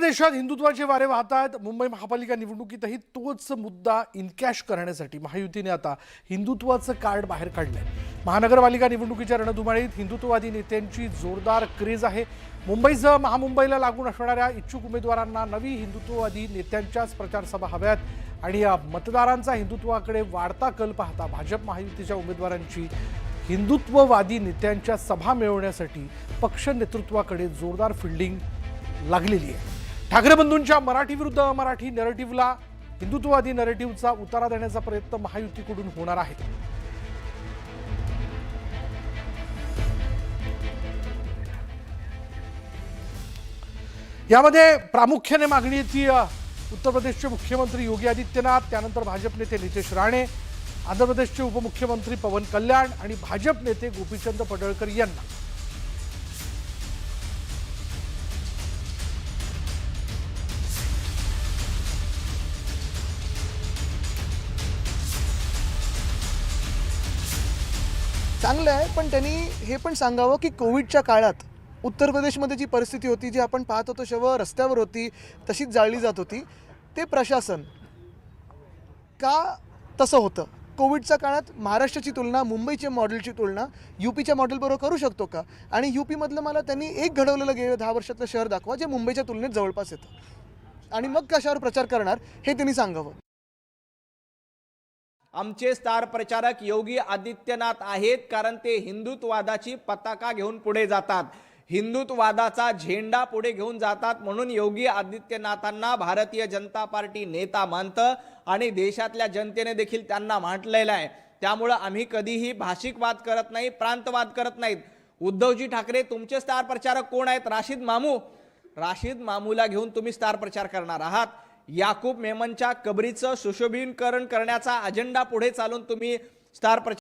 देशात हिंदुत्वाचे वारे वाहत आहेत। मुंबई महापालिका निवडणुकीतही तोच मुद्दा इनकॅश करण्यासाठी महायुतीने आता हिंदुत्वाचं कार्ड बाहेर काढलंय। महानगरपालिका निवडणुकीच्या रणधुमाळीत हिंदुत्ववादी नेत्यांची जोरदार क्रेज आहे। मुंबईसह महामुंबईला लागून असणाऱ्या इच्छुक उमेदवारांना नवी हिंदुत्ववादी नेत्यांच्याच प्रचार सभा हव्यात आणि या मतदारांचा हिंदुत्वाकडे वाढता कल पाहता भाजप महायुतीच्या उमेदवारांची हिंदुत्ववादी नेत्यांच्या सभा मिळवण्यासाठी पक्ष नेतृत्वाकडे जोरदार फिल्डिंग लागलेली आहे। ठाकरे बंधूंच्या मराठी विरुद्ध मराठी नॅरेटिव्हला हिंदुत्ववादी नॅरेटिव्हचा उतारा देण्याचा प्रयत्न महायुतीकडून होणार आहे। यामध्ये प्रामुख्याने मागणी होती उत्तर प्रदेशचे मुख्यमंत्री योगी आदित्यनाथ, त्यानंतर भाजप नेते नितेश राणे, आंध्र प्रदेशचे उपमुख्यमंत्री पवन कल्याण आणि भाजप नेते गोपीचंद पडळकर यांना। चांगलं आहे, पण त्यांनी हे पण सांगावं की कोविडच्या काळात उत्तर प्रदेशमध्ये जी परिस्थिती होती, जी आपण पाहत होतो शव रस्त्यावर होती, तशीच जाळली जात होती, ते प्रशासन का तसं होतं? कोविडच्या काळात महाराष्ट्राची तुलना, मुंबईच्या मॉडेलची तुलना यूपीच्या मॉडेलबरोबर करू शकतो का? आणि यूपीमधलं मला त्यांनी एक घडवलेलं गेलं 10 वर्षातलं शहर दाखवा जे मुंबईच्या तुलनेत जवळपास येतं, आणि मग कशावर प्रचार करणार हे त्यांनी सांगावं। आमचे स्टार प्रचारक योगी आदित्यनाथ आहेत, कारण ते हिंदुत्ववादाची पताका घेऊन पुढे जातात, हिंदुत्ववादाचा झेंडा पुढे घेऊन जातात। म्हणून योगी आदित्यनाथांना भारतीय जनता पार्टी नेता मानतं आणि देशातल्या जनतेने देखील त्यांना म्हटलेलं आहे। त्यामुळे आम्ही कधीही भाषिक वाद करत नाही, प्रांतवाद करत नाहीत। उद्धवजी ठाकरे तुमचे स्टार प्रचारक कोण आहेत? राशीद मामू। राशीद मामूला घेऊन तुम्ही स्टार प्रचार करणार आहात। याकूब मेमनच्या कबरीचं सुशोभीकरण करण्याचा अजेंडा पुढे चालून तुम्ही स्टार प्रचार